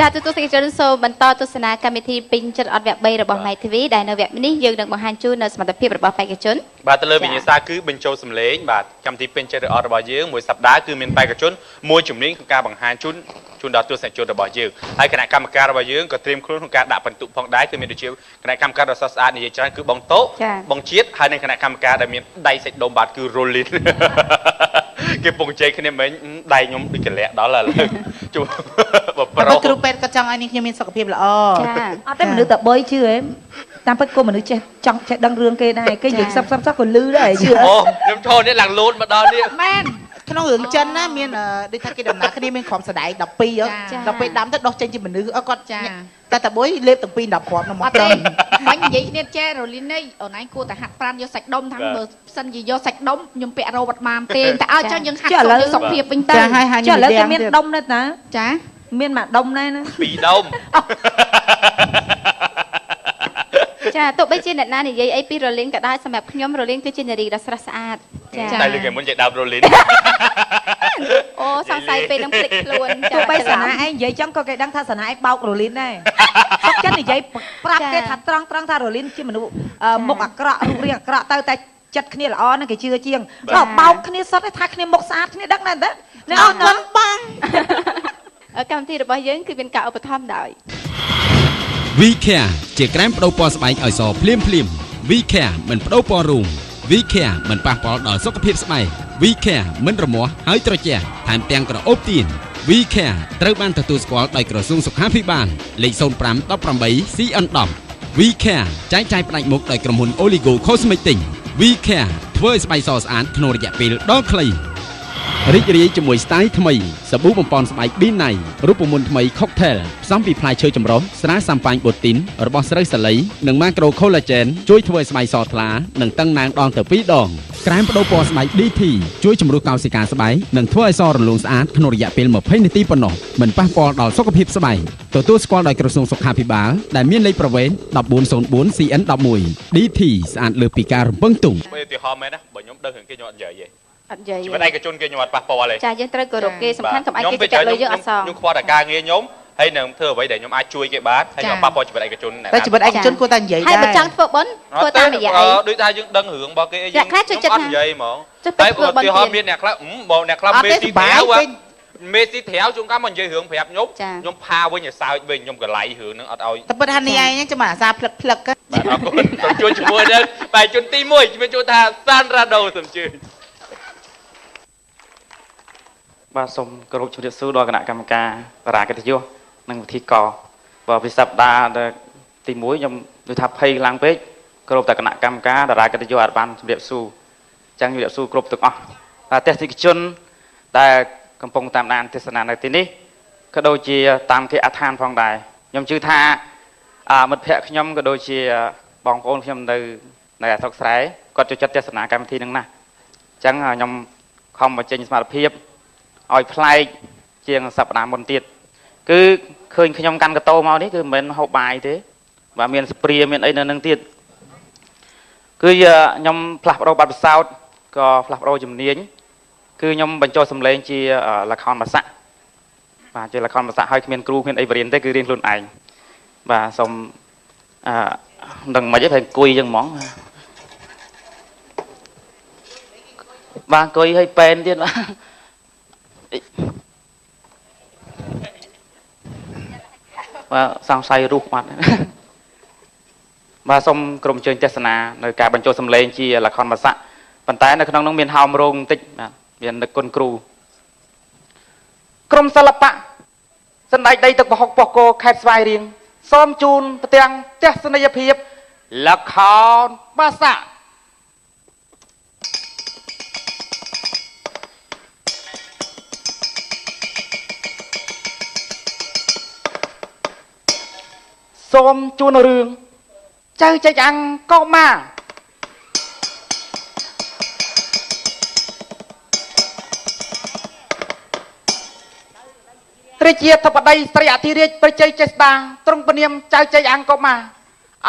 ចាទូទៅជនសូបន្តទស្សនាកម្មវិធីពេញចិត្តអត់វគ្គ3របស់ Night TV ដែលនៅវគ្គនេះយើងនឹងបង្ហាញជូននៅសមត្ថភាពរបស់បេក្ខជនបាទទៅលើវិញ្ញាសាគឺបញ្ចូលសម្លេងបាទកម្មវិធីពេញចិត្តអត់របស់យើងមួយសប្តាហ៍គឺមានបេក្ខជនមួយជំនាញក្នុងការបង្ហាញជូនដល់ទស្សនិកជនរបស់យើងហើយគណៈកម្មការរបស់យើងក៏ត្រៀមខ្លួនក្នុងការដាក់បន្ទុកផងដែរគឺមានដូចជាគណៈកម្មការដ៏ស្អាតនិយាយច្រើនគឺបងតូបងជាតិហើយនិងគណៈកម្មការដែលមានដៃសាច់ដុំបាទគឺ Rolling គេពងជ័យគ្នាមិញដៃខ្ញុំដូចកលាក់ដល់ឥឡូវជួបប្រុសគ្រូពេទ្យក៏ចង់ឲ្យនេះខ្ញុំមានសុខភាពល្អចាអត់ទេមនុស្សតែ3ជឿហ៎តាមពិតក៏មនុស្សចេះចង់ចេះដឹងរឿងគេដែរគេនិយាយសឹកក៏លឺដែរជឿអូខ្ញុំឈរនេះឡើងលោតមកដល់នេះមែនក្នុងរឿងចិនណាមានដូចថាគេដំណើរគ្នាមានក្រុមស្ដែង12ដល់ពេលដាំទៅដោះចេញជាមនុស្សគាត់តែបុយលេបទាំងពីរ10គ្រាប់នោះមកទេបាញ់និយាយគ្នាចេះរលីននេះអូនឯងគួរតែហាត់ប្រាណយកសាច់ដុំថាបើសិនជាយកសាច់ដុំខ្ញុំពាក់រ៉ូវអត់បានទេតែឲ្យចឹងយើងហាត់សុខភាពវិញទៅចាឥឡូវគេមានដុំដែរតាចាមានមួយដុំដែរណា2ដុំចាទោះបីជាអ្នកណានិយាយអីពីរលីនក៏ដោយសម្រាប់ខ្ញុំរលីនគឺជានារីដ៏ស្រស់ស្អាតចាតែលើកមុននិយាយដើមរលីនអូសង្ស័យពេលនឹងភ្លេចខ្លួនទោះបីសាណាឯងនិយាយចឹងក៏គេដឹងថាសាណាឯងបោករលីនដែរសុខចិត្តនិយាយប្រាប់គេថាត្រង់ថារលីនជាមនុស្សមុខអាក្រក់រូបរាងអាក្រក់ទៅតែចិត្តគ្នាល្អហ្នឹងគេជឿជាងដល់បោកគ្នាសុទ្ធថាគ្នាមុខស្អាតគ្នាដឹងណាស់តើអ្នកអត់ទាន់បងកម្មវិធីរបស់យើងគឺមានការឧបត្ថម្ភដោយ VCare ជាក្រែមបដូរពណ៌ស្បែកឲ្យសភ្លាមVCare មិនបដូរពណ៌រូង VCare មិនប៉ះពាល់ដល់សុខភាពស្បែក VCare មិនរមាស់ហើយត្រជាក់ថែមទាំងក្រអូបទាន VCare ត្រូវបានទទួលស្គាល់ដោយក្រសួងសុខាភិបាលលេខ0518 CN10 VCare ចែកចាយផ្ដាច់មុខដោយក្រុមហ៊ុន Oligo Cosmetics VCare ធ្វើឲ្យស្បែកសស្អាតក្នុងរយៈពេលដ៏ខ្លីរីករាយជាមួយស្ទាយថ្មីសាប៊ូបំប៉នស្បែក Binay រូបមន្តថ្មី Cocktail ផ្សំពីផ្លែឈើចម្រុះស្រាសាំប៉ាញ់បូទីនរបស់ស្រូវសាលីនិង Macro Collagen ជួយធ្វើឲ្យស្បែកសថ្លានិងតឹងណែនដងទៅ2ដងក្រែមបដូរពណ៌ស្បែក DT ជួយជំរុះកោសិកាស្បែកនិងធ្វើឲ្យសរលោងស្អាតក្នុងរយៈពេល20នាទីប៉ុណ្ណោះមិនប៉ះពាល់ដល់សុខភាពស្បែកទទួលស្គាល់ដោយក្រសួងសុខាភិបាលដែលមានលេខប្រវេន1404 CN11 DT ស្អាតលើពីការរំពឹងទុំឧទាហរណ៍មែនណាបើខ្ញុំដឹងរឿងគេខ្ញុំអត់និយាយទេអត់និយាយជីវិតឯកជនគេខ្ញុំអត់ប៉ះពាល់ទេចាយើងត្រូវគោរពគេសំខាន់កុំឲ្យគេចាក់លុយយើងអត់សងខ្ញុំខ្វល់តែការងារខ្ញុំហើយនឹងធ្វើអ្វីដែលខ្ញុំអាចជួយគេបានហើយខ្ញុំប៉ះពាល់ជីវិតឯកជនតែជីវិតឯកជនគួរតែនិយាយដែរហើយបើចង់ធ្វើបុណ្យធ្វើតាមរយៈអីដូចថាយើងដឹងរឿងរបស់គេអីយើងអត់និយាយហ្មងតែឧទាហរណ៍មានអ្នកខ្លះបងអ្នកខ្លះមេស៊ីត្រាវមេស៊ីត្រាវជួនកាលមកនិយាយរឿងប្រាប់ខ្ញុំផាវិញឲ្យសើចវិញខ្ញុំកលៃរឿងហ្នឹងអត់ឲ្យតែប៉ុន្តែនេះឯងចាំអាសាផ្លឹកបាទអរគុណសូមជួយជាមួយដល់បែកជនទី1ជំរាបជូនថាសានរ៉ាដូសូមជឿបាទសូមគោរពជំរាបសួរដល់គណៈកម្មការតារាកិត្តិយសនិងវិធីកបាទពីសប្តាហ៍ទី1ខ្ញុំដូចថាភ័យខ្លាំងពេកគោរពតែគណៈកម្មការតារាកិត្តិយសអាចបានជំរាបសួរអញ្ចឹងជំរាបសួរគ្រប់ទាំងអស់បាទទស្សនិកជនដែលកំពុងតាមដានទស្សនានៅទីនេះក៏ដូចជាតាមគេអដ្ឋានផងដែរខ្ញុំជឿថាមិត្តភ័ក្តិខ្ញុំក៏ដូចជាបងប្អូនខ្ញុំនៅអាស្រុកស្រែគាត់ចូលចិត្តទស្សនាកម្មវិធីហ្នឹងណាស់អញ្ចឹងខ្ញុំខំបញ្ចេញសមត្ថភាពឲ្យប្លែកជាងសប្តាហ៍មុនទៀតគឺឃើញខ្ញុំកាន់កតោមកនេះគឺមិនមែនហូបបាយទេបាទមានស្ព្រាមានអីនៅនឹងទៀតគឺខ្ញុំផ្លាស់ប្ដូរបទពិសោធន៍ក៏ផ្លាស់ប្ដូរជំនាញគឺខ្ញុំបញ្ចូលសម្លេងជាល្ខោនបាសាក់បាទជាល្ខោនបាសាក់ឲ្យគ្មានគ្រូគ្មានអីបរៀនទេគឺរៀនខ្លួនឯងបាទសូមមិនដឹងមិនទេតែអង្គុយចឹងហ្មងបាទអង្គុយឲ្យពេនទៀតបាទសង្ស័យរុះបាត់បាទសូមក្រុមជើញទស្សនានៅការបញ្ចូលសម្លេងជាល្ខោនបាសាក់ប៉ុន្តែនៅក្នុងនោះមានហោមរោងបន្តិចបាទមាននឹកគុណគ្រូក្រុមសិល្បៈសណ្ដែកដីទឹកប្រហុកបោះគោខេត្តស្វាយរៀងសូមជូនផ្ទាំងទស្សនីយភាពល្ខោនបាសាក់សូមជួនរឿងចៅចេកអាំងកោម៉ារាជាធិបតីស្រីអធិរាជប្រជ័យចេស្តាទ្រង់ព្រាមចៅចេកអាំងកោម៉ា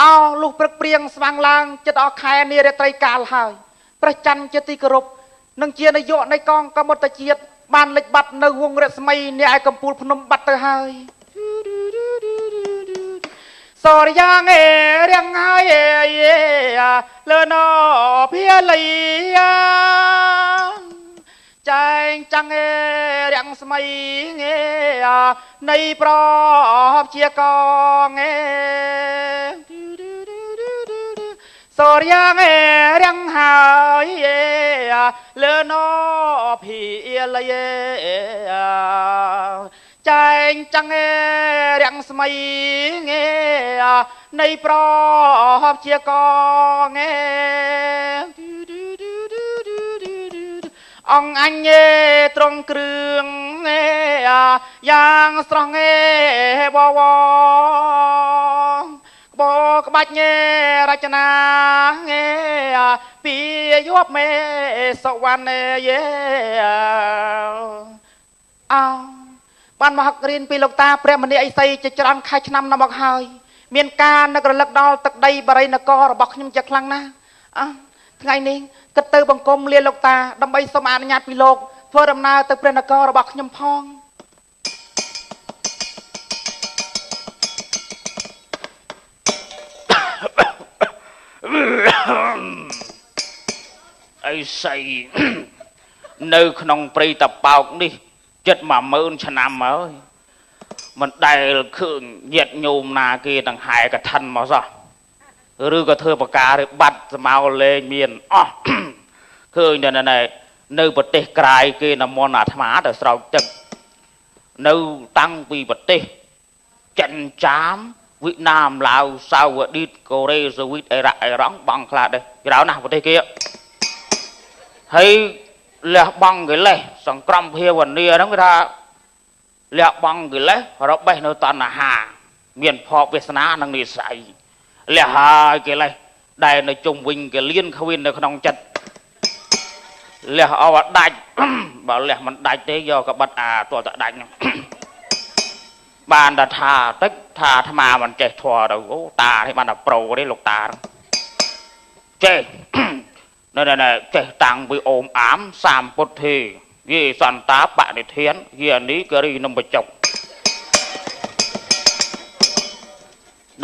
អោលុះព្រឹកព្រៀងស្វាងឡើងចិត្តអស់ខែនារាត្រីកាលហើយព្រះច័ន្ទជាទីគោរពនិងជានាយកនៃកងកមុតជាតិបានលិចបាត់នៅវងរស្មីអ្នកឯកំពូលភ្នំបាត់ទៅហើយ rồi giang riêng hai lơ nó phía lấy chạy trăng riêng smay nay pro chia con rồi giang riêng hai lơ nó phía lấy chạy trăng riêng smay nay pro chia con ông anh trong trường giang strong bo bo bạch rachana pi yup me so wan banមករៀនពីលោកតាព្រះមនីអីសីជាច្រើនខែឆ្នាំណាស់មកហើយមានការនឹករលឹកដល់ទឹកដីបរិយនគររបស់ខ្ញុំជាខ្លាំងណាស់ថ្ងៃនេះគិតទៅបង្គំលាលោកតាដើម្បីសូមអនុញ្ញាតពីលោកធ្វើដំណើរទៅព្រះនគររបស់ខ្ញុំផងអីសីនៅក្នុងព្រៃតប៉ោកនេះចិត្ត10000ឆ្នាំហើយមិនដែលឃើញញាតញោមណាគេទាំងហែកឋិនមកសោះឬក៏ធ្វើប្រការបាត់ស្មៅលេងមានអស់ឃើញតែនៅប្រទេសក្រៅគេនមន្តអាត្មាទៅស្រោចទឹកនៅតាំងពីប្រទេសចិនចាមវៀតណាមឡាវសាវឌីតកូរ៉េសូវីតអ៊ីរ៉ាក់អ៊ីរ៉ង់បង់ខ្លះដែរច្រើនណាស់ប្រទេសគេហើយលះបង់កិលេសសង្គ្រាមភាវនាហ្នឹងគេថាលះបង់កិលេសរបេះនៅតណ្ហាមានភពវាសនានិងនិស័យលះហើយកិលេសដែលនៅជុំវិញកលៀនខ្វៀននៅក្នុងចិត្តលះអវដាច់បើលះមិនដាច់ទេយកកបិតអាតតដាច់ហ្នឹងបានតែថាតិចថាអាត្មាមិនចេះធွာទៅអូតានេះបានតែប្រូទេលោកតាចេះណែចេះតាំងពីអូមអាមសាមពុទ្ធីយេសន្តាបនិធានយានីករីនំបចុក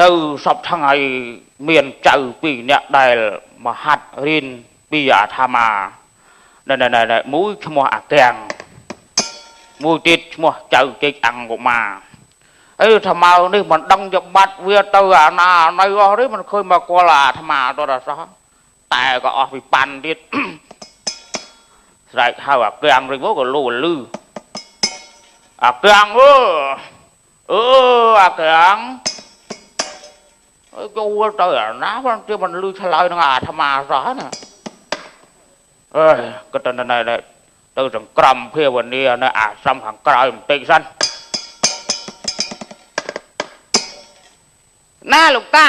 នៅសពថ្ងៃមានចៅ2នាក់ដែលមហាត់រៀនពីអាត្មាណែមួយឈ្មោះអាកាំងមួយទៀតឈ្មោះចៅជិចអង្គមាអីថ្មនេះមិនដឹងជាបាត់វាទៅអាណានៅអស់ទេមិនឃើញមកគាល់អាត្មាទៅដល់សោះតែក៏អស់ពីប៉ាន់ទៀតស្រែកហៅអាកាំងវិញមកក៏លូលឺអាកាំងអាកាំងចូលទៅអាណាវាមិនលឺឆ្លើយនឹងអាត្មាសោះណាក៏ទៅទៅសង្គ្រាមភាវនានៅអាស្រមខាងក្រៅបន្តិចសិនណាលោកតា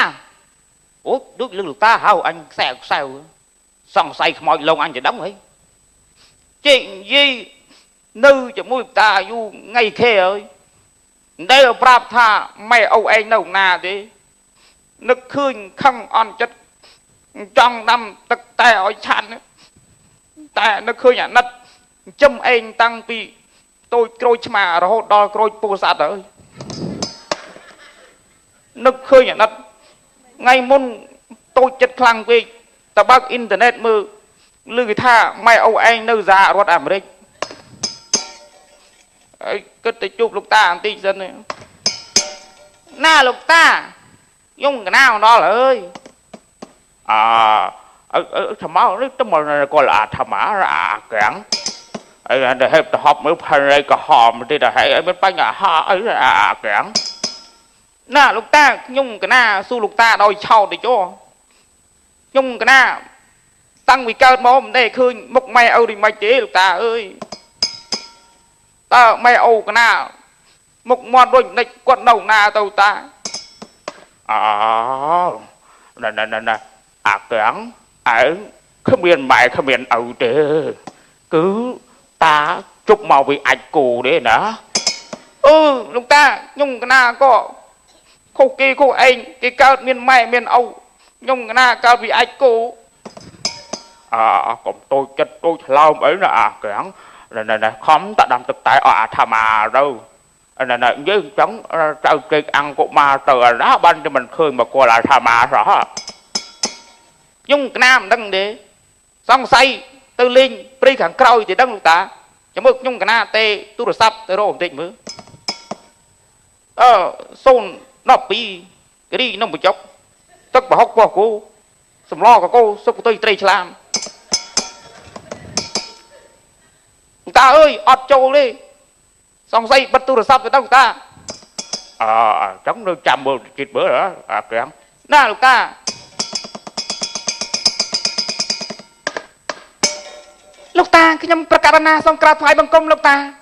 អូដូចលោកតាហៅអញខ្សែសង្ស័យខ្មោចលងអញទៅដឹងហីចេញយីនៅជាមួយតាយូរថ្ងៃខែហើយដែលប្រាប់ថាម៉ែឪឯងនៅណាទេនឹកឃើញខឹងអន់ចិត្តចង់ដាំទឹកតែឲ្យឆាន់តែនឹកឃើញអាណិតចំឯងតាំងពីតូចក្រូចឆ្មារហូតដល់ក្រូចពោធិ៍សាត់ហើយនឹកឃើញអាណិតថ្ងៃមុនតូចចិត្តខ្លាំងពេកតើបើកអ៊ីនធឺណិតមើលឮគេថាម៉ែឪឯងនៅសហរដ្ឋអាមេរិកហើយគិតទៅជួបលោកតាបន្តិចសិនណាលោកតាខ្ញុំកណាដល់ហើយថ្មនេះទៅមកគាត់អាថ្មអាកាំងអីតែហេបទៅហប់មើលផានរៃក៏ហមទេតែហេអីមានបញ្ហាអីអាកាំងណាលោកតាខ្ញុំកណាស៊ូលោកតាដោយឆោតទៅចុះខ្ញុំកណាតាំងពីកើតមកមិនដែលឃើញមុខម៉ែឪរីមិនទេលោកតាអើយតើម៉ែឪកណាមុខមាត់ដូចនិចគាត់នៅណាទៅតាណែអាកាំងឯងគ្មានម៉ែគ្មានឪទេគឺតាជប់មកពីអាចគូទេណាលោកតាខ្ញុំកណាក៏ខុសគេខុសឯងគេកើតមានម៉ែមានឪខ្ញុំកណាកើតពីអាចគូកុំតូចចិត្តតូចឆ្លោមអីណាអាកាំងណែខំតដាំទឹកតែអស់អាត្មាទៅ này với chóng trao cây ăn của ma từ đó ban cho mình khơi mà cô là thà mà rõ nhưng cái nam đăng để xong say tư linh pri khẳng croi thì đăng lục ta cho mức nhưng cái na tê tu được sắp tới rồi ổn định mới xôn nó bị cái đi nó một chốc tất bảo hóc của cô sầm lo của cô số của tôi tây làm ta ơi ọt trâu đi xong say bắt tu được sắp tới đâu ta chống được chạm bờ chịt bữa nữa kìa na lục ta lúc ta cái nhâm prakarana xong cà phai bằng công lúc ta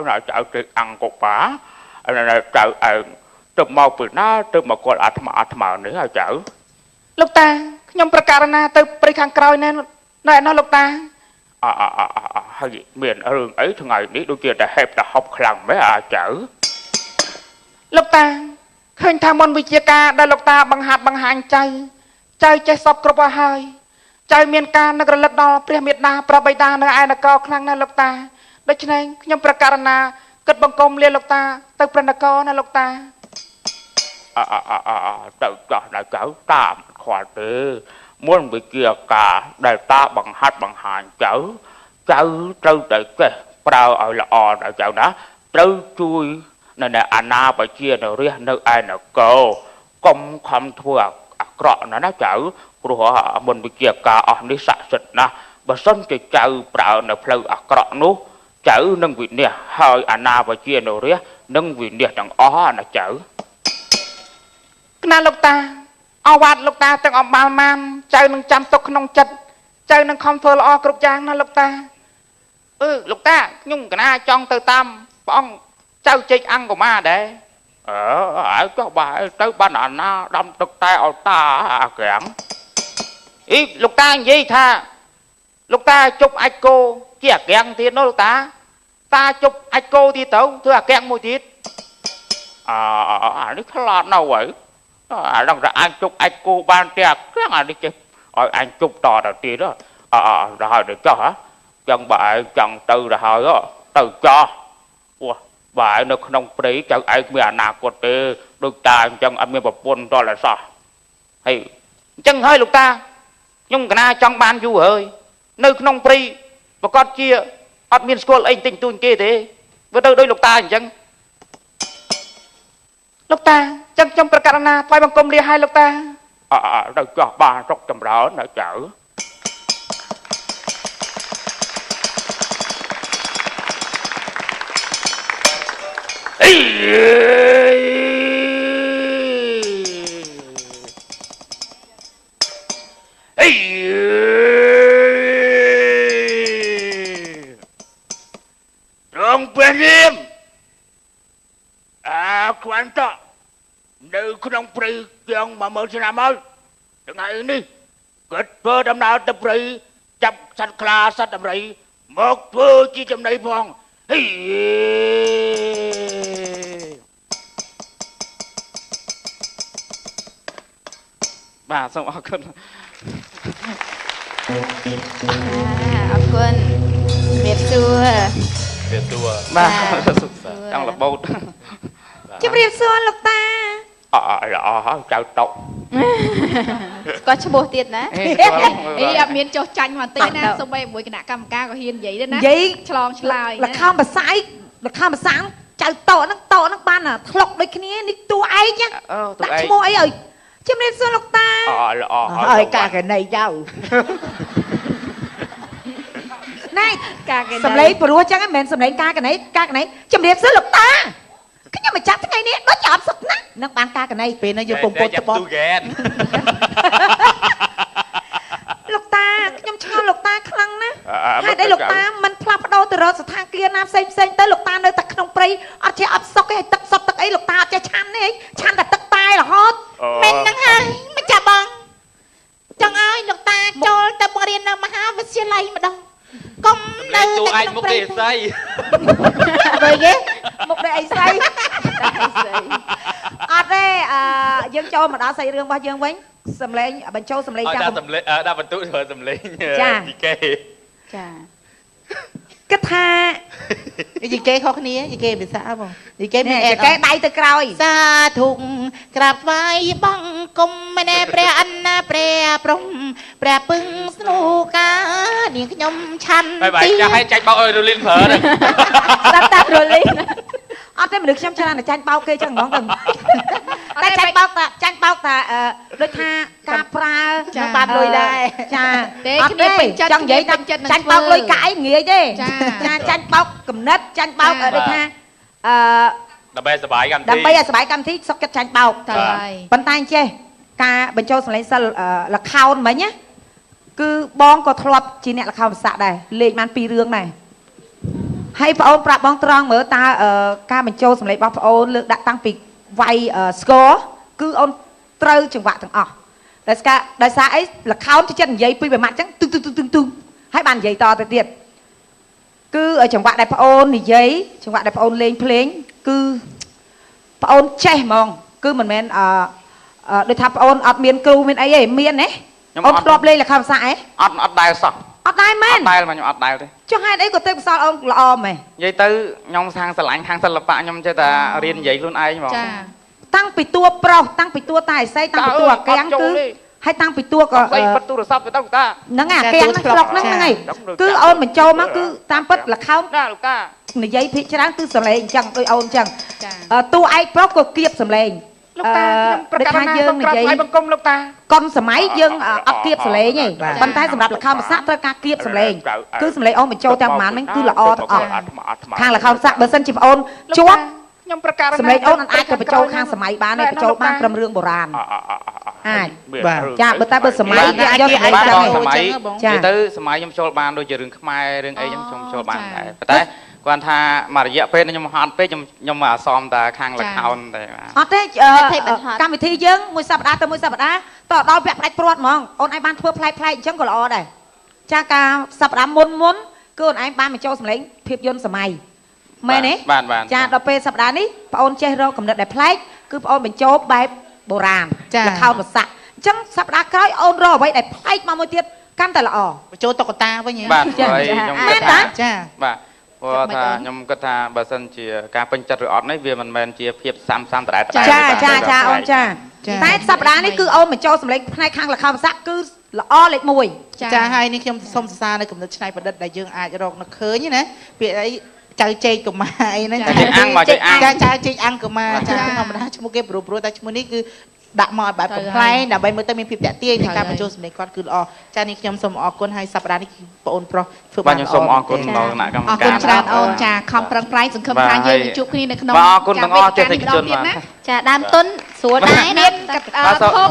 là chợ chuyện ăn cục bả là chợ từ màu bự nó từ màu còn thầm nữa là chợ lúc ta cái nhâm prakarana từ pri khang còi này nó lúc ta hay gì miền ở đường ấy thường ngày đi đôi kia đã hẹp đã học khẳng mấy chợ lúc ta khơi tham môn viết ca đây lúc ta bằng hạt bằng hành chay sọc cọp hơiใจเมียนการนักระลึกดอเปรียเมียดนาประใบตาในไอ้นักกอครั้งนั้นลูกตาดัชนียมประการนาเกิดบังกรมเรียนลูกตาตึกประนักกอนะลูกตาตึกก่อนได้เจ้าตามขวาเตอม้วนไปเกี่ยวกาได้ตาบังฮัดบังหานเจ้าได้เก๋เปล่าเอาละอ่อนได้เจ้านะเจ้าช่วยนั่นแหละอาณาไปเชียร์เรียนในไอ้นักกอกรมคำทั่วกระนั้นนะเจ้าครัวมันไปเกี่ยวกับอันนี้สัตว์นะบางส่วนจะเจอเปล่าในเพลงอักระนู้เจอหนึ่งวิเนี่ยหอยอันนาไปเชียร์หนูเรียหนึ่งวิเนี่ยดังอ้อนะเจอขณะลูกตาเอาวัดลูกตาตั้งออกมามันเจอหนึ่งจำตกขนมจัดเจอหนึ่งคอมเฟอร์ออกรุบยางนะลูกตาลูกตายุ่งกันนะจ้องเตอตามป้องเจ้าเจ๊อังcủa ma đấy cho bà tới ban ảnh đâm thực tay ở ta kẹn ý lục ta gì tha lục ta chụp ai cô kia kẹn thì nó lục ta chụp ai cô thì tấu thưa kẹn một tiết nó khá là nào vậy rằng là anh chụp ai cô ban tiệc cái đi chứ anh chụp tỏ đầu tiên đó rồi được cho hả chẳng bà chẳng từ rồi đó từ cho bà nó không thấy chẳng ai mẹ nào có thể được ta chẳng anh mới bảo quân đó là sao hay chẳng hơi lục ta nhưng cái na trong ban du hơi nơi không thấy và con chia admin school anh tình tuôn kia thế với đây lục ta chẳng lục ta chẳng trong prakarana phải bằng công lia hai lục ta đâu cho ba rốc trong đó nó chở Rong Penim quan trọng nếu không pri chuyện mà mới làm ơi đừng hay đi kết vơ đâm nào tập pri chập sạch kla sạch đâm ri một vơ chi trong đây phong bà xong áo cơn áo cơn Việt xưa bà đang là bột chụp Việt xưa lục ta chào tộc có cho bố tiền đó ý ập miên cho tranh hoàn tên nè xong bây buổi cái nạ cầm ca có hiền vậy đó nè vậy chlong chlai là không mà sai là không mà sáng chào tổ nó ban à lọc đấy cái này đi tua ai chứ đặt mua ấy ơi chụp Việt xưa lục ta ơi cả cái này cháu này sầm lấy bữa chắc em men sầm lấy ca cái này chụp Việt xưa lục ta cái nhưng mà chắc thế này nè nó chạm sụp nè nó bán ca cái này bên nó vô bông bông cho bông lục ta nhưng cho lục ta khăng nè hai đây lục ta mình plap đâu từ rồi sẽ thang kia nam xem tới lục ta nơi tắc không prey ở trên ấp sọc cái tắc sọc tắc ấy lục ta chơi chăn đấy chăn là tắc tai là hot mình đang hai mình chả bằng chẳng ai lục ta cho ta bờ riêng nào mà ha với xe lay mà đâu công nơi tụi anh một đề xây rồi ghé một đề xây đây dương châu mà đã xây rương bao dương vĩnh sầm lên bên châu sầm lên đã sầm lên đã bật tụi rồi sầm lên chà chà គិតថា និយាយគេខុសគ្នានិយាយគេភាសាបងនិយាយគេមាន និយាយគេដៃទៅក្រោយ សាធុក្រាបថ្វាយបង្គំម្នាក់ព្រះអណាព្រះព្រំព្រះពឹងស្នូកានាងខ្ញុំឆាន់ បាយចាស់ឲ្យចាច់បោកឲ្យរលីនប្រើហ្នឹង ស្ដាប់តាមរលីន អត់ទេមនុស្សខ្ញុំច្រើនតែចាញ់បោកគេចឹងហ្មងតែចាញ់បោកថាដូចថាការប្រើ បានលុយដែរ ចា ទេ អត់ គ្នា ទេ ពេញចិត្ត ចង់និយាយថា ពេញចិត្តនឹង ចាញ់បោក ធ្វើ លុយកាយងាយទេ ចា ចាញ់បោកកំណត់ចាញ់បោកដូចថាដើម្បីសบายកម្មវិធី ដើម្បីឲ្យសบายកម្មវិធីសុកចិត្តចាញ់បោក តើហើយ ប៉ុន្តែចេះការបញ្ចូលសម្លេងសិលលខោនមិញណាគឺបងក៏ធ្លាប់ជាអ្នកលខោនភាសាដែរលេខបាន2រឿងដែរហើយបងអូនប្រាប់បងត្រង់មើលតើការបញ្ចូលសម្លេងរបស់បងអូនលើកដាក់តាំងពីវាយស្គរគឺអូនត្រូវចង្វាក់ទាំងអស់ដោយសារអីលខោនចិត្តនិយាយពីប្រមាត់អញ្ចឹងទឹងហើយបាននិយាយតទៅទៀតគឺចង្វាក់ដែលបងអូននិយាយចង្វាក់ដែលបងអូនលេងភ្លេងគឺបងអូនចេះហ្មងគឺមិនមែនដូចថាបងអូនអត់មានគ្រូមានអីទេមានទេអូនធ្លាប់លេងលខោនភាសាអី អត់ដែលសោះ អត់ដែរមែន អត់ដែលមកខ្ញុំអត់ដែលទេ ចុះហេតុអីក៏ទេពកោសលអូនល្អមែន និយាយទៅខ្ញុំខាងស្រឡាញ់ខាងសិល្បៈខ្ញុំចេះតែរៀននិយាយខ្លួនឯងហ្មង ចា តាំងពីតួប្រុសតាំងពីតួតាឥសីតាំងពីតួអាកាំងគឺហើយតាំងពីតួក៏ ស្អីបិទទូរស័ព្ទទៅតា ហ្នឹងអាកាំងហ្នឹងស្លុកហ្នឹងហ្នឹងហើយគឺអូនបញ្ចូលមកគឺតាមពិតលខោន ណាលោកតា និយាយភាគច្រើនគឺសម្លេងអញ្ចឹងដូចអូនអញ្ចឹង ចា តួឯកប្រុសក៏គៀបសម្លេង លោកតាខ្ញុំប្រកាសថាយើងនិយាយបង្គំលោកតា កុនសម័យយើងអត់គៀបសម្លេងទេប៉ុន្តែសម្រាប់លខោនភាសាត្រូវការគៀបសម្លេងគឺសម្លេងអូនបញ្ចូលទាំងប៉ុន្មានហ្នឹងគឺល្អទាំងអស់ខាងលខោនភាសាបើសិនជាបងអូនជាប់ ខ្ញុំប្រកាស សម្លេងអូនអាចទៅបញ្ចូលខាងសម័យបានទេបញ្ចូលបានត្រឹមរឿងបុរាណអាចចាបើសម័យគេអាចយកសម្លេង បាន ចឹង សម័យ ចា និយាយទៅសម័យខ្ញុំចូលបានដូចជារឿងខ្មែររឿងអីខ្ញុំចូលបានដែរប៉ុន្តែគាត់ថាមករយៈពេលខ្ញុំហត់ពេកខ្ញុំមកអសមតាខាងលខោនតែ អត់ទេកម្មវិធីយើងមួយសប្តាហ៍ទៅមួយសប្តាហ៍តដល់ពាក់ផ្ដាច់ព្រាត់ហ្មងអូនឯងបានធ្វើប្លែកៗអញ្ចឹងក៏ល្អដែរចាការសប្តាហ៍មុនគឺអូនឯងបានបញ្ចូលសម្លេងភាពយន្តសម័យមែនទេ បាន ចាដល់ពេលសប្តាហ៍នេះបងអូនចេះរកកំណត់ដែលប្លែកគឺបងអូនបញ្ចូលបែបបុរាណលខោនភាសាអញ្ចឹងសប្តាហ៍ក្រោយអូនរកអ្វីដែលប្លែកមកមួយទៀតកាន់តែល្អ បញ្ចូលតុក្កតាវិញ បាទហើយខ្ញុំគិតថា ចា បាទព្រោះថាខ្ញុំគិតថាបើសិនជាការពេញចិត្តឬអត់នេះវាមិនមែនជាភាពសាមតរ៉ែតរ៉ែ ចាអូនចាតែសប្តាហ៍នេះគឺអូនបញ្ចូលសម្លេងផ្នែកខាងលខោនភាសាគឺល្អលេខ1 ចាហើយនេះខ្ញុំសូមសរសើរនៅគំនិតច្នៃប្រឌិតដែលយើងអាចរកនៅឃើញណាពាក្យអីចៅចេកកម៉ាអីហ្នឹង ចេកអាំងមកចេកអាំង ចាចេកអាំងកម៉ាចាធម្មតាឈ្មោះគេព្រោះតែឈ្មោះនេះគឺដាក់មកឲ្យបែបកំ pl ែងដើម្បីមើលទៅមានភាពតាក់ទាញនៃការបញ្ចូលសម្លេងគាត់គឺល្អចានេះខ្ញុំសូមអរគុណហើយសប្តាហ៍នេះបងអូនប្រុសធ្វើ បាទ បាន ខ្ញុំសូមអរគុណដល់គណៈកម្ម អរ កា គុ រ ណច្រើនអូនចាខំប្រឹងប្រែងសង្ឃឹមថាយើងនឹងជួបគ្នានៅក្នុង បាទអរគុណទាំងអស់ចេះតែជនបាទ ចាដើមទុនស្រួលដែរ មា ណា នធំ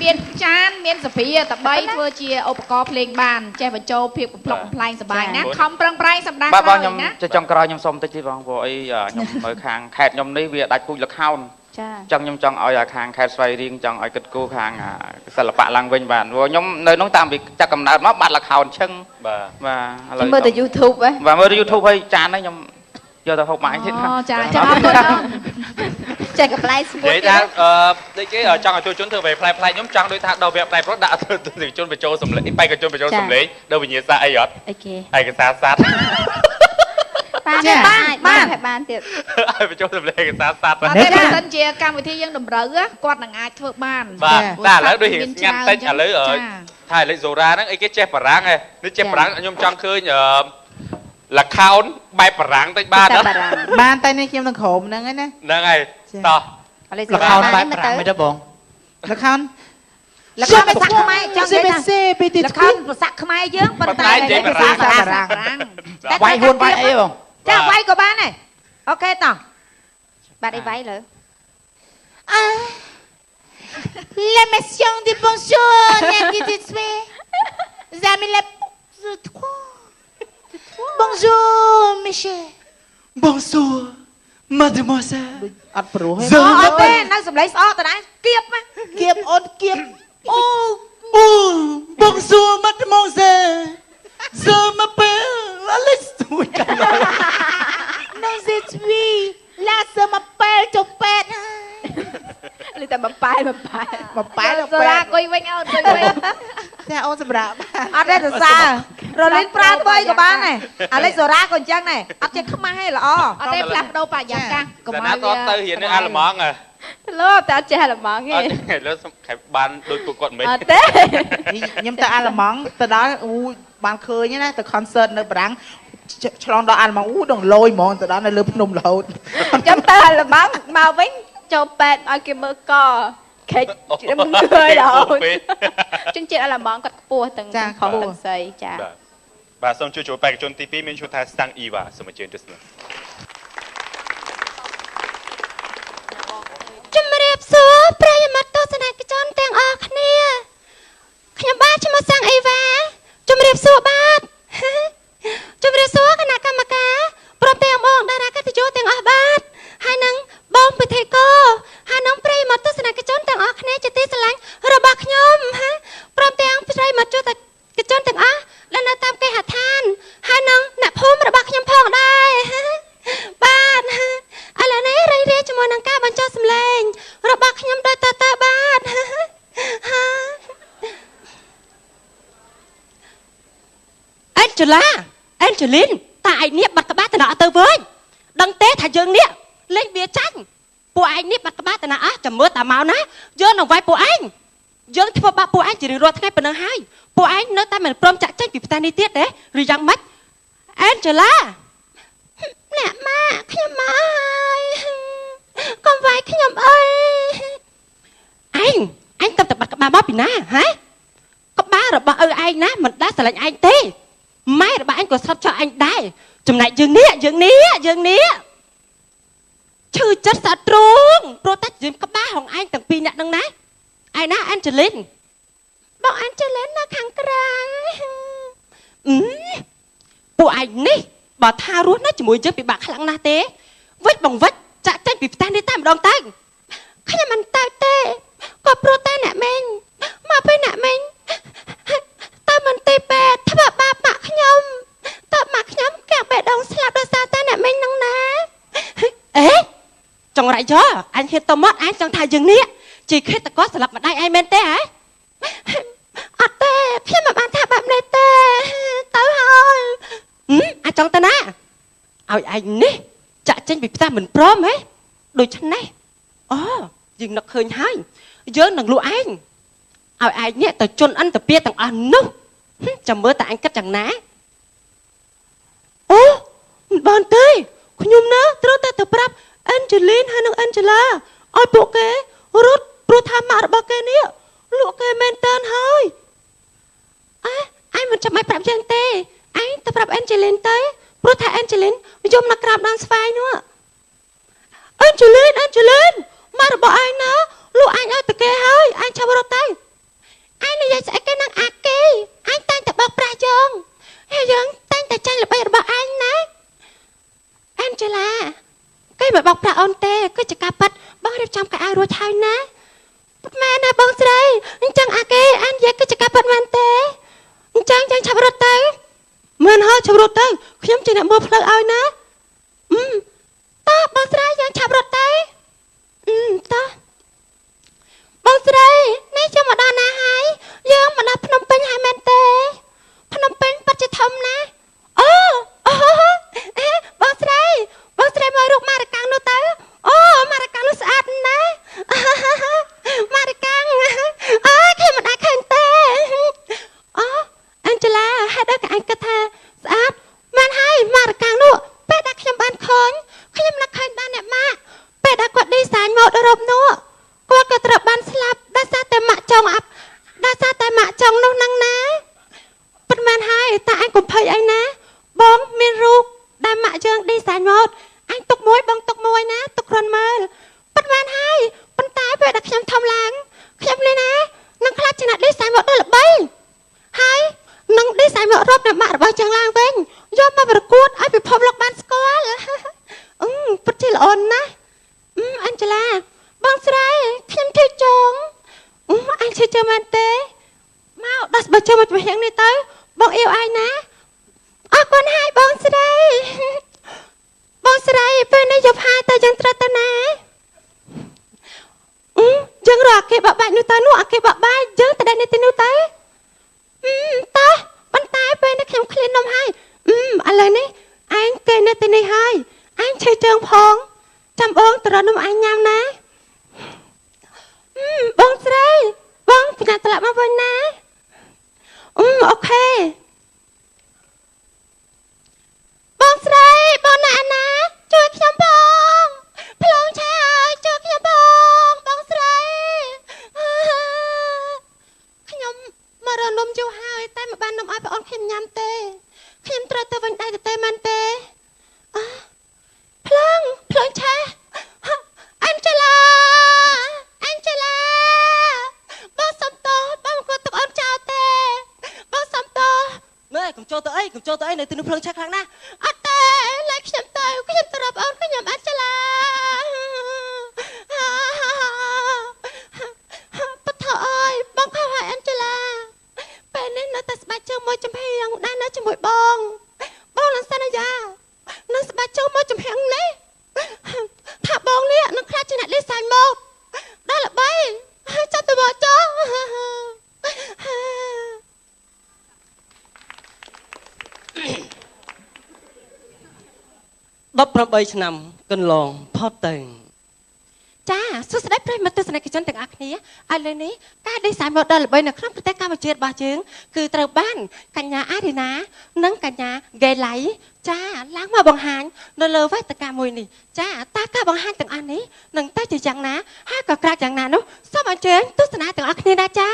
មានចានមានសភាតបីធ្វើជាឧបករណ៍ភ្លេងបានចេះបញ្ចូលភាពកំ pl ុកកំ pl ែងសប្បាយណាខំប្រឹងប្រែងសម្ដាប់ បាទ ក្រោ បង យ ខ្ញុំ ណា ចុងក្រោយខ្ញុំសូមតិចទៀតបងព្រោះអីខ្ញុំមើលខាងខេត្តខ្ញុំនេះវាដាច់ពូជលខោន ចា ខ្ញុំចង់ឲ្យខាងខេត្តស្វាយរៀងចង់ឲ្យគិតគូរខាងសិល្បៈឡើងវិញបាទព្រោះខ្ញុំនៅនោះតាមពីចាក់កំណើតមកបាត់លខោនឈឹង បាទ បាទឥឡូវ មើលទៅ YouTube ហ៎ បាទមើល YouTube ហើយចានហ្នឹងខ្ញុំយកទៅហូបបាយទៀត អូចាចាអរគុណអូន ចេះកំ pl ែងស្មួយ និយាយថាដូចគេចង់ឲ្យទូជនធ្វើបែបផ្លែខ្ញុំចង់ដូចថាដល់វគ្គផ្លែប្រុសដាក់ទៅជនបញ្ចូលសម្លេងបេក្ខជនបញ្ចូលសម្លេងដល់វិញ្ញាសាអីអត់ អីគេ ឯកសារស័ព្ទ បានទៀត ឲ្យបញ្ចូលសម្លេងឯកសារស័ព្ទ តែបើសិនជាកម្មវិធីយើងតម្រូវគាត់នឹងអាចធ្វើបាន បាទតែឥឡូវដូចរៀងស្ងាត់តិចឥឡូវថាឥឡូវសូរ៉ាហ្នឹងអីគេចេះបារាំងហ៎នេះចេះបារាំងខ្ញុំចង់ឃើញលខោនបែបបារាំងតិចបានអត់ បានតែនេះខ្ញុំនឹងក្រុមហ្នឹងឯណា ហ្នឹងហើយតោះ លខោនបែបប្រាំមិនទៅបងលខោន លខោនភាសាខ្មែរចង់និយាយថាលខោនភាសាខ្មែរយើងប៉ុន្តែភាសាបារាំង វាយហួនវាយអីបង ចាវាយក៏បានដែរអូខេតោះ បាទអីវាយលើ La mission de bonjour Nagititswe Zamila Bonjour Michel Bonjour Mademoiselle អត់ព្រោះហេ អត់ទេនៅសម្លេងស្អកតដែរគៀបណា គៀបអូនគៀប Oh Bonjour Mademoiselle Je m'appelle Alex Non c'est lui Là ça m'appelle ចុះពេទ្យ ឬតែបបែបបែ បបែ សូរ៉ាគុយវិញអូនគុយវិញ តែអូនសម្រាប់ អត់ទេសរសើររលីនប្រើធ្វើអីក៏បានដែរអាលេចសូរ៉ាក៏អញ្ចឹងដែរអត់ចេះខ្មាស់ទេល្អ អត់ទេផ្លាស់ប្ដូរបរិយាកាសកុំ តែ ឲ្យ ណាតទៅរៀននៅអាល្លឺម៉ង់ហ៎ លោតែអត់ចេះអាល្លឺម៉ង់ទេ អត់ទេលើខែបានដូចពួកគាត់មិន អត់ទេ ខ្ញុំទៅអាល្លឺម៉ង់ទៅដល់អូបានឃើញណាទៅ concert នៅបារាំងឆ្លងដល់អាល្លឺម៉ង់អូដងលយហ្មងទៅដល់នៅលើភ្នំរហូត ខ្ញុំទៅអាល្លឺម៉ង់មកវិញចូលពេទ្យឲ្យគេមើលកខេចខ្ញុំងើយរហូតជនជាតិអាល្លឺម៉ង់គាត់ខ្ពស់ទាំងខុសទាំងស្អីចា បាទសូមជួយបេក្ខជនទី2មានឈ្មោះថាស្តាំងអ៊ីវ៉ាសូមអញ្ជើញទស្សនា ជំរាបសួរប្រិយមិត្តទស្សនិកជនទាំងអស់គ្នាខ្ញុំបាទឈ្មោះសាំងអីវ៉ាជំរាបសួរបាទជំរាបសួរគណៈកម្មការព្រមទាំងបងតារាកិត្តិយសទាំងអស់បាទហើយនឹងបងពិធីករហើយនឹងប្រិយមិត្តទស្សនិកជនទាំងអស់គ្នាជាទីស្រឡាញ់របស់ខ្ញុំព្រមទាំងប្រិយមិត្តទស្សនិកជនទាំងអស់ដែលនៅតាមគេហដ្ឋានហើយនឹងអ្នកភូមិរបស់ខ្ញុំផងដែរបាទឥឡូវនេះរីករាយជាមួយនឹងការបញ្ចុះសម្លេងរបស់ខ្ញុំដូចតទៅបាទអេនជូឡាអេនជូលីនតាឯងនេះបាត់ក្បាលតណោះទៅវិញដឹងទេថាយើងនេះលេងវាចាញ់ពួកឯងនេះបាត់ក្បាលតណោះអស់ចាំមើលតាមកណាយើងនឹងវាយពួកឯងយើងធ្វើបាបពួកឯងជារៀងរាល់ថ្ងៃប៉ុណ្ណឹងហើយពួកឯងនៅតែមិនព្រមចាក់ចេញពីផ្ទះនេះទៀតទេឬយ៉ាងម៉េចអេនជូឡាអ្នកម៉ាក់ខ្ញុំមកហើយកុំវាយខ្ញុំអើយឯងទៅតែបាត់ក្បាលមកពីណាហ៎ក្បាលរបស់ឪឯងណាមិនដាច់ស្រឡាញ់ឯងទេម៉ែរបស់ឯងក៏ស្រុតចោលឯងដែរចំណែកយើងនេះឈឺចិត្តស្អត់ទ្រូងព្រោះតែយើងក្បាលของឯងទាំងពីរអ្នកនឹងណាឯណាអេនជេលីនបងអេនជេលីននៅខាងក្រៅពួកឯងនេះបើថារស់នៅជាមួយយើងពិបាកខ្លាំងណាស់ទេវិចបងវិចចាក់ចេញពីផ្ទះនេះតែម្ដងទៅខ្ញុំមិនទៅទេក៏ព្រោះតែអ្នកមេងមកពេលអ្នកមេងតើមិនទេពេទ្យធ្វើបាបម៉ាក់ខ្ញុំតើម៉ាក់ខ្ញុំកាក់បេះដូងស្លាប់ដោយសារតែអ្នកមេងនឹងណាអេចង់រៃយោអញហ៊ានទៅមកអញចង់ថាយើងនេះជាឃាតករស្លាប់ម្ដាយឯងមែនទេហ៎អត់ទេខ្ញុំមិនបានថាបែបនេះទេទៅហើយអាចង់ទៅណាឲ្យឯងនេះចាក់ចេញពីផ្ទះមិនព្រមហ៎ដូច្នេះអូយើងនឹកឃើញហើយយើងនឹងលក់ឯងឲ្យឯងនេះទៅជន់អន្តពាទាំងអស់នោះចាំមើលតើអញគិតយ៉ាងណាអូមិនបានទេខ្ញុំណាត្រូវតែទៅប្រាប់អេនជេលីនហើយនិងអេនជេឡាឲ្យពួកគេរត់ព្រោះថាម៉ាក់របស់គេនេះលក់គេមែនតើហើយអញមិនចាំបាច់ប្រាប់យើងទេអញទៅប្រាប់អេនជេលីនទៅព្រោះថាអេនជេលីនយំនៅក្រោមដើមស្វាយនោះអេនជេលីនម៉ាក់របស់ឯងណាលក់អញឲ្យទៅគេហើយអញចាប់រត់ទៅអញនិយាយស្អីគេនឹងអាគេអញតែងតែបោកប្រាស់យើងហើយយើងតែងតែចាញ់ល្បីរបស់អញណាអេនជេឡាគេមិនបោកប្រាស់អូនទេគឺជាការប៉ັດបងរៀបចំកៅអៅរួចហើយណាប៉ັດមែនណាបងស្រីអញ្ចឹងអាគេអញនិយាយគឺជាការប៉ັດមែនទេអញ្ចឹងយើងឆាប់រត់ទៅមិនហើយឆាប់រត់ទៅខ្ញុំជាអ្នកមើលផ្លូវឲ្យណាតើបងស្រីយើងឆាប់រត់ទៅតើបងស្រីនេះចាំមកដល់ណាហើយយើងមកដល់ភ្នំពេញហើយមែនទេភ្នំពេញពិតជាធំណាអូបងស្រីមើលរូបម៉ារកាំងនោះទៅអូម៉ារកាំងនោះស្អាតណាស់ម៉ារកាំងអើយខ្ញុំមិនអាចឃើញទេអូអេនជេឡាហេតុអីក៏អញគិតថាស្អាតមែនហើយម៉ារកាំងនោះពេលដែលខ្ញុំបានឃើញខ្ញុំនឹកឃើញដល់អ្នកម៉ាក់ពេលដែលគាត់ឌីហ្សាញម៉ូដអឺរ៉ុបនោះគាត់ក៏ត្រូវបានស្លាប់ដោយសារតែម៉ាក់ចុងនោះហ្នឹងណាប៉ុន្មានហើយតែអញកុំភ័យអីណាបងមានរូបដែលម៉ាក់យើងឌីហ្សាញម៉ូដអញទុកមួយបងទុកមួយណាទុកគ្រាន់មើលប៉ុន្មានហើយប៉ុន្តែពេលដែលខ្ញុំធំឡើងខ្ញុំនេះណានឹងខ្លាចជាអ្នកឌីហ្សាញម៉ូដដ៏ល្បីហើយនឹងឌីហ្សាញម៉ូដរូបដែលម៉ាក់របស់យើងឡើងវិញយកមកប្រកួតឲ្យពិភពលោកបានស្គាល់ពិតជាល្អណាស់អេនជេឡាបងស្រីខ្ញុំឈឺចងអញឈឺចងមែនទេមកដោះបើជើងមកជំហៀងនេះទៅបងអ៊ីវឯងណាអរគុណហើយបងស្រីពេលនេះយប់ហើយតើយើងត្រូវទៅណាយើងរកអាគេបបាច់នោះទៅនោះអាគេបបាយយើងទៅដល់នេះទៅនោះទៅ lời ní anh kê nè tên này hai anh chơi trường phong chăm bông từ đó nôm anh nhang ná bông sấy bông nhà tao lại mà vơi ná ok bông sấy bông nè ná chơi chăm bông plong chai chơi chăm bông sấy nhom mà rồi nôm chiêu hai tay mà ban nôm ai phải on khem nhám tê khem tra tê vinh đây tê man tê plong chai Angela bông sắm to bông có tập on chào tê bông sắm to mẹ cầm cho tớ ấy này từ nôm plong chai khang na tê lại khem têรับon cái nhom Angela bắt thở ơi bông khao hại Angela bên này nó ta sẽ bắt chơi môi chấm hẹn đang nói chấm môi bông làm sao này ya nó sẽ bắt chơi môi chấm hẹn này thả bông đi nó khai trên này lên sàn một đó là bay cho tôi bỏ cho 18 ឆ្នាំកន្លងផុតទៅចាសួស្តីប្រិយមិត្តទស្សនិកជនទាំងអស់គ្នាឥឡូវនេះការដេសាយម៉ូដែលល្បីនៅក្នុងប្រទេសកម្ពុជារបស់យើងគឺត្រូវបានកញ្ញាអារីណានិងកញ្ញាហ្គេឡៃចាឡើងមកបង្ហាញនៅលើវេទិកាមួយនេះចាតើការបង្ហាញទាំងអស់នេះនឹងទៅជាយ៉ាងណាហើយក៏ក្រាក់យ៉ាងណានោះសូមអញ្ជើញទស្សនាទាំងអស់គ្នាដែរចា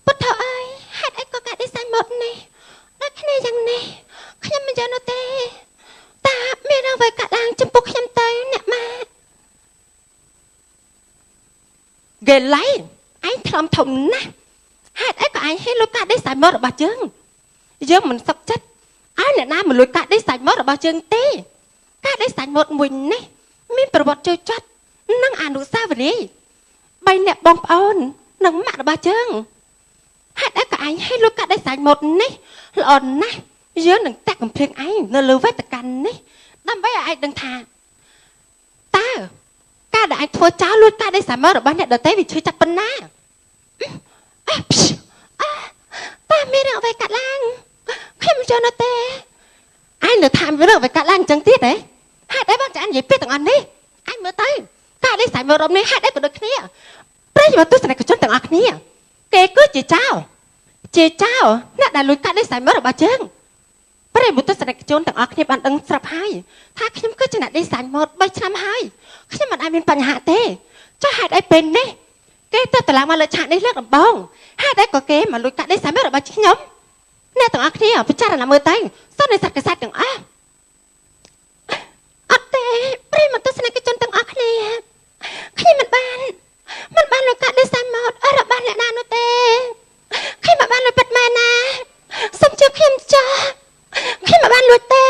ពុទ្ធអើយហេតុអីក៏ការដេសាយម៉ូដនេះដូចគ្នាយ៉ាងនេះខ្ញុំមិនយកនោះទេតាមានអ្វីកាត់ឡើងចំពោះខ្ញុំទៅអ្នកម៉ាហ្គេឡៃអញថ្លំធំណាស់ហេតុអីក៏អញហ៊ានលួចកាត់ដេសាយម៉ូដរបស់យើងមិនសុខចិត្តឲ្យអ្នកណាមកលួចកាត់ដេសាយម៉ូដរបស់យើងទេកាត់ដេសាយម៉ូដមួយនេះមានប្រវត្តិចូលចត់និងអនុស្សាវរីយ៍3អ្នកបងប្អូននិងម៉ាក់របស់យើងហេតុអីក៏អញហ៊ានលួចកាត់ដេសាយម៉ូដនេះល្អណាស់យើងនឹងតាក់កំភ្លៀងឯងនៅលើវេទិកានេះដើម្បីឲ្យឯងដឹងថាតើការដែលឯងធ្វើចោលលួចការដេសាយម៉ូដរបស់អ្នកដទៃវាឈឺចាប់ប៉ុណ្ណាតើមានរឿងអ្វីកាត់ឡើងខ្ញុំមិនចូលនោះទេឯងនៅថាមានរឿងអ្វីកាត់ឡើងអញ្ចឹងទៀតហ៎ហេតុអីបងចានិយាយពាក្យទាំងអស់នេះឯងមើលទៅការដេសាយម៉ូដរបស់នេះហេតុអីក៏ដូចគ្នាប្រិយមិត្តទស្សនិកជនទាំងអស់គ្នាគេគឺជាចោលអ្នកដែលលួចកាត់ដេសាយម៉ូដរបស់យើងប្រិយមិត្តទស្សនិកជនទាំងអស់គ្នាបានដឹងស្រាប់ហើយថាខ្ញុំគឺជាអ្នកដេសាយម៉ូដ3ឆ្នាំហើយខ្ញុំមិនអាចមានបញ្ហាទេចុះហេតុអីពេលនេះគេទៅតឡើងមកលើឆាកនេះលើកដំបូងហេតុអីក៏គេមកលួចកាត់ដេសាយម៉ូដរបស់ខ្ញុំអ្នកទាំងអស់គ្នាពិចារណាមើលទៅសន្និសីទកសែតទាំងអស់អត់ទេប្រិយមិត្តទស្សនិកជនទាំងអស់គ្នាខ្ញុំមិនបានលួចកាត់ដេសាយម៉ូដរបស់អ្នកណានោះទេខ្ញុំមិនបានលួចពិតមែនណាសូមជឿខ្ញុំចាខ្ញុំមិនបានលួចទេ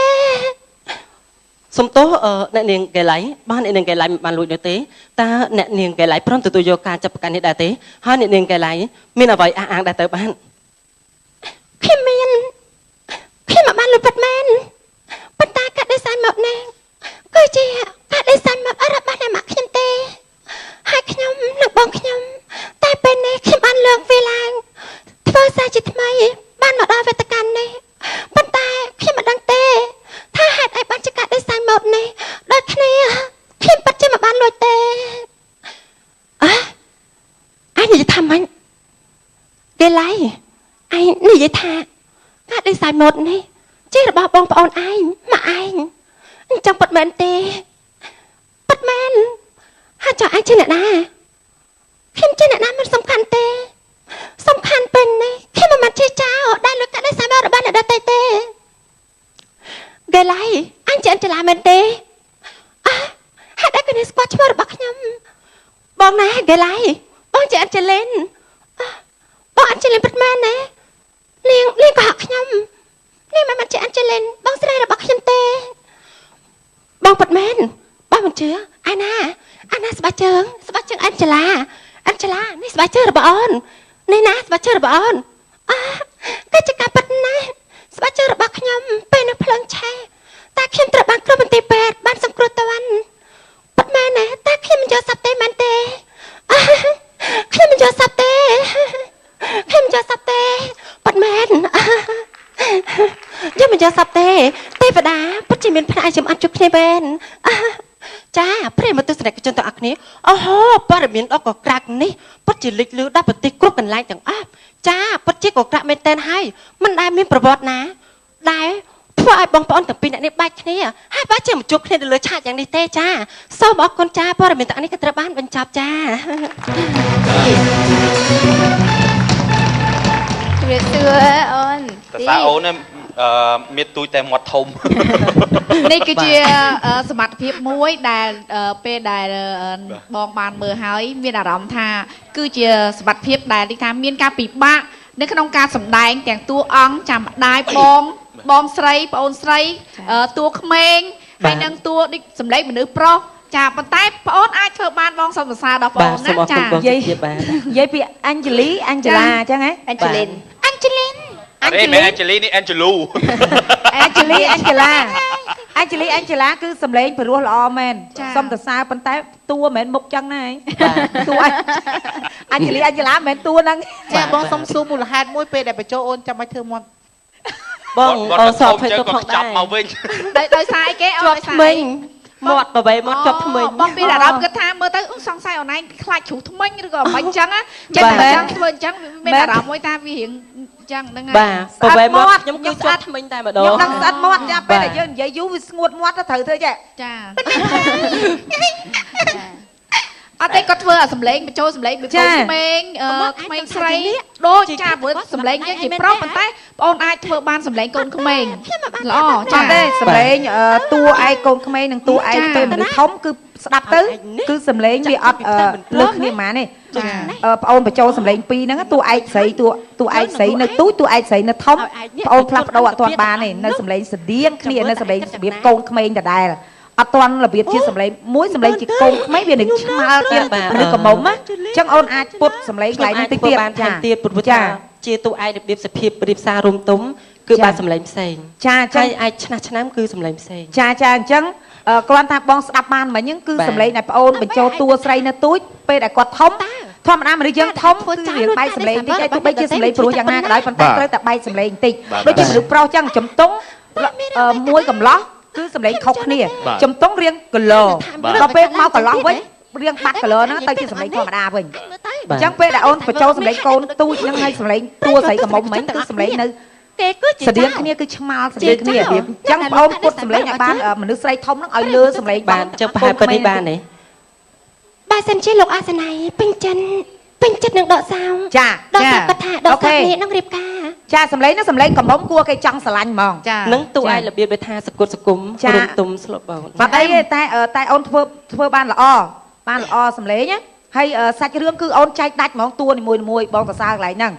សុំទោសអ្នកនាងហ្គេឡៃបានអ្នកនាងហ្គេឡៃមិនបានលួចនោះទេតើអ្នកនាងហ្គេឡៃព្រមទទួលយកការចាប់ប្រកាន់នេះដែរទេហើយអ្នកនាងហ្គេឡៃមានអ្វីអះអាងដែរទៅបានខ្ញុំមិនបានលួចពិតមែនប៉ុន្តែការដេសាយម៉ូដនេះគឺជាការដេសាយម៉ូដរបស់អ្នកម៉ាក់ខ្ញុំទេហើយខ្ញុំនិងបងខ្ញុំតែពេលនេះខ្ញុំបានលើកវាឡើងធ្វើសារជាថ្មីបានមកដល់វេទិកានេះប៉ុន្តែខ្ញុំមិនដឹងទេថាហេតុអីបានជាការដេសាយម៉ូដនេះដូចគ្នាខ្ញុំពិតជាមិនបានលួចទេអញនិយាយថាម៉េចគេឡៃអញនិយាយថាការដេសាយម៉ូដនេះជារបស់បងប្អូនឯងម៉ាក់ឯងអញ្ចឹងពិតមែនទេពិតមែនហើយចុះឯងជាអ្នកណាខ្ញុំជាអ្នកណាមិនសំខាន់ទេសំខាន់ពេលនេះខ្ញុំមិនជាចោលដែលលួចកាត់ដេសាយម៉ូដរបស់អ្នកដទៃទេហ្គេឡៃអញជាអញ្ចលាមែនទេហេតុអីក៏អ្នកស្គាល់ឈ្មោះរបស់ខ្ញុំបងណាហ្គេឡៃបងជាអញ្ចលិនបងអញ្ចលិនពិតមែនណានាងក៏ហៅខ្ញុំនាងមិនជាអញ្ចលិនបងស្រីរបស់ខ្ញុំទេបងពិតមែនបងមិនជឿឯណាស្បាជើងអញ្ចលានេះស្បាជើងរបស់អូននេះណាស្បាជើងរបស់អូនគឺជាការពិតណាស់ស្បាជើងរបស់ខ្ញុំពេលនៅភ្លើងឆេះតែខ្ញុំត្រូវបានក្រុមមន្ទីរពេទ្យបានសង្គ្រោះទាន់ពិតមែនណាតែខ្ញុំមិនយកសັບទេមែនទេខ្ញុំមិនយកសັບទេ ខ្ញុំអត់ជួបគ្នាមែនចាប្រិមត្តទស្សនិកជនទាំងអស់គ្នាអូហូព័ត៌មានដ៏កក្រាក់នេះពិតជាលេចលឺដល់ប្រទេសគ្រប់កន្លែងទាំងអស់ចាពិតជាកក្រាក់មែនតែនហើយមិនដែលមានប្រវត្តិណាដែលធ្វើឲ្យបងប្អូនទាំងពីរអ្នកនេះបាច់គ្នាហើយបាច់ជាមកជួបគ្នានៅលើឆាកយ៉ាងនេះទេចាសូមអរគុណចាព័ត៌មានទាំងនេះក៏ត្រូវបានបញ្ចប់ចាជម្រាបសួរអូនតើសាអូនមានទូចតែមាត់ធំនេះគឺជាសមត្ថភាពមួយដែលពេលដែលបងបានមើលហើយមានអារម្មណ៍ថាគឺជាសមត្ថភាពដែលគេថាមានការពិបាកនៅក្នុងការសម្ដែងទាំងតួអង្គចាំម្ដាយបងស្រីប្អូនស្រីតួក្មេងហើយនឹងតួដូចសម្លេងមនុស្សប្រុសចាប៉ុន្តែប្អូនអាចធ្វើបានបងសូមសរសើរដល់ប្អូនណាចានិយាយពីអញ្ជលីអញ្ជឡាអញ្ចឹងហ៎អញ្ជលីនអរេមែនអញ្ជលីនេះអញ្ជលូអញ្ជលីអញ្ជឡាអញ្ជលីអញ្ជឡាគឺសម្លេងព្រោះល្អមែនសុំសរសើរប៉ុន្តែតួមិនមែនមុខចឹងណាតួអញ្ជលីអញ្ជឡាមិនមែនតួហ្នឹងចាបងសុំសួរមូលហេតុមួយពេលដែលបញ្ចូលអូនចាំឲ្យធ្វើមាត់បងអូនសពឲ្យទុកផងដែរចាប់មកវិញដោយសារអីគេអូនដោយសារមាត់បបេមាត់ជាប់ថ្មិញបងពីអារម្មណ៍គិតថាមើលទៅសង្ស័យអូនឯងខ្លាចជ្រុះថ្មិញឬក៏មិនអញ្ចឹងចេះតែចង់ធ្វើអញ្ចឹងមានអារម្មណ៍មួយថាវារៀងអញ្ចឹងហ្នឹងហើយបាទបបេមាត់ខ្ញុំគឺជាប់ថ្មិញតែម្ដងខ្ញុំដឹងស្អិតមាត់ចាំពេលដែលយើងនិយាយយូរវាស្ងួតមាត់ទៅត្រូវធ្វើចេះចាអត់ទេគាត់ធ្វើអាសម្លេងបញ្ចូលសម្លេងពីកូនក្មេងស្រីដូចចាព្រោះសម្លេងយើងជាប្រុសប៉ុន្តែបងអូនអាចធ្វើបានសម្លេងកូនក្មេងល្អចាទេសម្លេងតួឯកកូនក្មេងនិងតួឯកពេលមនុស្សធំគឺស្ដាប់ទៅគឺសម្លេងវាអត់លើសគ្នាហ្មងទេបងអូនបញ្ចូលសម្លេងពីរហ្នឹងតួឯកស្រីតួឯកស្រីនៅទូចតួឯកស្រីនៅធំបងអូនផ្លាស់ប្ដូរអត់ទាន់បានទេនៅសម្លេងស្តៀងគ្នានៅសម្លេងរបៀបកូនក្មេងដដែលអត់ទាន់របៀបជាសម្លេងមួយសម្លេងជាកូនក្មេងវានឹងឆ្មាល់ទៀតឬកមុំណាអញ្ចឹងអូនអាចពុតសម្លេងកន្លែងនេះតិចទៀតបានទៀតពុតចាជាតួឯករបៀបសភាពរៀបសាររុំទុំគឺបានសម្លេងផ្សេងចាហើយអាចឆ្នាំគឺសម្លេងផ្សេងចាអញ្ចឹងគ្រាន់តែបងស្ដាប់បានមិញហ្នឹងគឺសម្លេងដែលប្អូនបញ្ចូលតួស្រីនៅទូចពេលដែលគាត់ធំធម្មតាមនុស្សយើងធំគឺរៀងបែកសម្លេងតិចហើយទោះបីជាសម្លេងព្រោះយ៉ាងណាក៏ដោយប៉ុន្តែត្រូវតែបែកសម្លេងតិចដូចជាមនុស្សប្រុសអញ្ចឹងចំតុងមួយកំឡោះគឺសម្លេងខុសគ្នាចំតុងរៀងគីឡូដល់ពេលមកកន្លោះវិញរៀងបាត់គីឡូហ្នឹងទៅជាសម្លេងធម្មតាវិញអញ្ចឹងពេលដែលអូនបញ្ចូលសម្លេងកូនទូចហ្នឹងហើយសម្លេងតួស្រីកមុំមិញគឺសម្លេងនៅគេគឺជាស្តៀងគ្នាគឺឆ្មាល់ស្តៀងគ្នាអញ្ចឹងបងអូនពុតសម្លេងឲ្យបានមនុស្សស្រីធំហ្នឹងឲ្យលើសម្លេងបានចុះប្រហែលប៉ុណ្នេះបានទេបើសិនជាលោកអាសន័យពេញចិត្តនឹងដកសោចាដកសោកថាដកសោនេះនឹងរៀបការចាសម្លេងនោះសម្លេងកំមុំគួរគេចង់ស្រឡាញ់ហ្មងចានឹងតួឯករបៀបដូចថាសគុតសគុំរុំទុំស្លុបបោនបាត់អីតែអូនធ្វើបានល្អសម្លេងណាហើយសាច់រឿងគឺអូនចែកដាច់ហ្មងតួនីមួយបងសរសើរកន្លែងហ្នឹង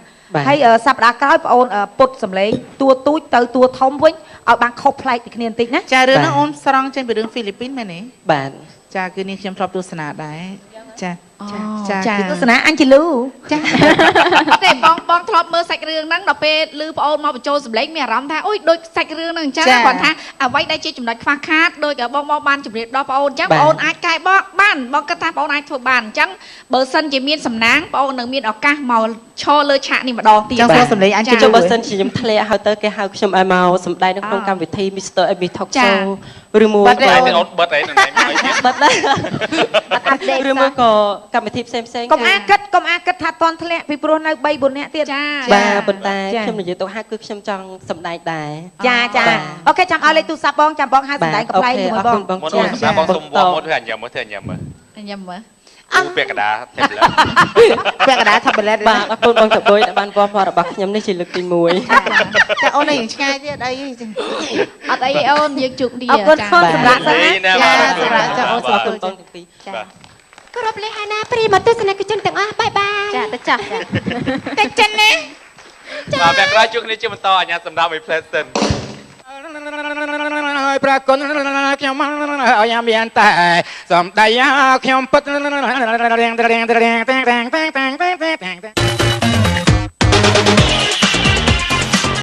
ហើយសប្តាហ៍ក្រោយបងអូនពុតសម្លេងតួទូចទៅតួធំវិញឲ្យបានខុសប្លែកពីគ្នាបន្តិចណាចារឿងហ្នឹងអូនស្រង់ចេញពីរឿងហ្វីលីពីនមែនទេបាទចាគឺនេះខ្ញុំធ្លាប់ទស្សនាដែរចាគឺទស្សនាអញ្ជលូចាតែបងធ្លាប់មើលសាច់រឿងហ្នឹងដល់ពេលឮប្អូនមកបញ្ចូលសម្លេងមានអារម្មណ៍ថាអូយដូចសាច់រឿងហ្នឹងអញ្ចឹងគាត់ថាអ្វីដែលជាចំណុចខ្វះខាតដូចបងបានជម្រាបដល់ប្អូនអញ្ចឹងប្អូនអាចកែបកបានបងគិតថាប្អូនអាចធ្វើបានអញ្ចឹងបើសិនជាមានសំណាងប្អូននឹងមានឱកាសមកឈរលើឆាកនេះម្ដងទៀតចឹងសម្លេងអញ្ជលូបើសិនជាខ្ញុំធ្លាក់ហើយទៅគេហៅខ្ញុំឲ្យមកសម្ដែងនៅក្នុងកម្មវិធី Mr. Amy Talk Show ឬមួយបាត់អូនបាត់អីនៅណាបាត់ដែរឬមួយក៏កម្មវិធីផ្សេងកុំអាគិតថាតន់ធ្លាក់ពីព្រោះនៅ3 4នាក់ទៀតបាទប៉ុន្តែខ្ញុំនិយាយទៅហាក់គឺខ្ញុំចង់សម្ដែងដែរចាអូខេចាំឲ្យលេខទូរស័ព្ទបងចាំបងហៅសម្ដែងកំ pl ជាមួយបងបងសុំបងមកធ្វើអញ្ចឹងមើលញ៉ាំមើលពាក់កណ្ដាល tablet ពាក់កណ្ដាល tablet បាទអរគុណបងតបុយដែលបានគាំទ្ររបស់ខ្ញុំនេះជាលើកទី1តែអូននេះឆ្ងាយទៀតអីអត់អីអូនយើងជួបគ្នាអរគុណសម្រាប់សិនណាចាសម្រាប់ចាអូនសុំទូបងទាំងពីរចាគោរពលេហាណាព្រីមកទស្សនិកជនទាំងអស់បាយចាទៅចាស់តែចិនណាចាបាទក្រោយជួបគ្នាជាបន្តអញ្ញាសម្រាប់ឲ្យ Pleasant ហើយប្រគុណខ្ញុំឲ្យមានតែសំដីខ្ញុំពិតរៀង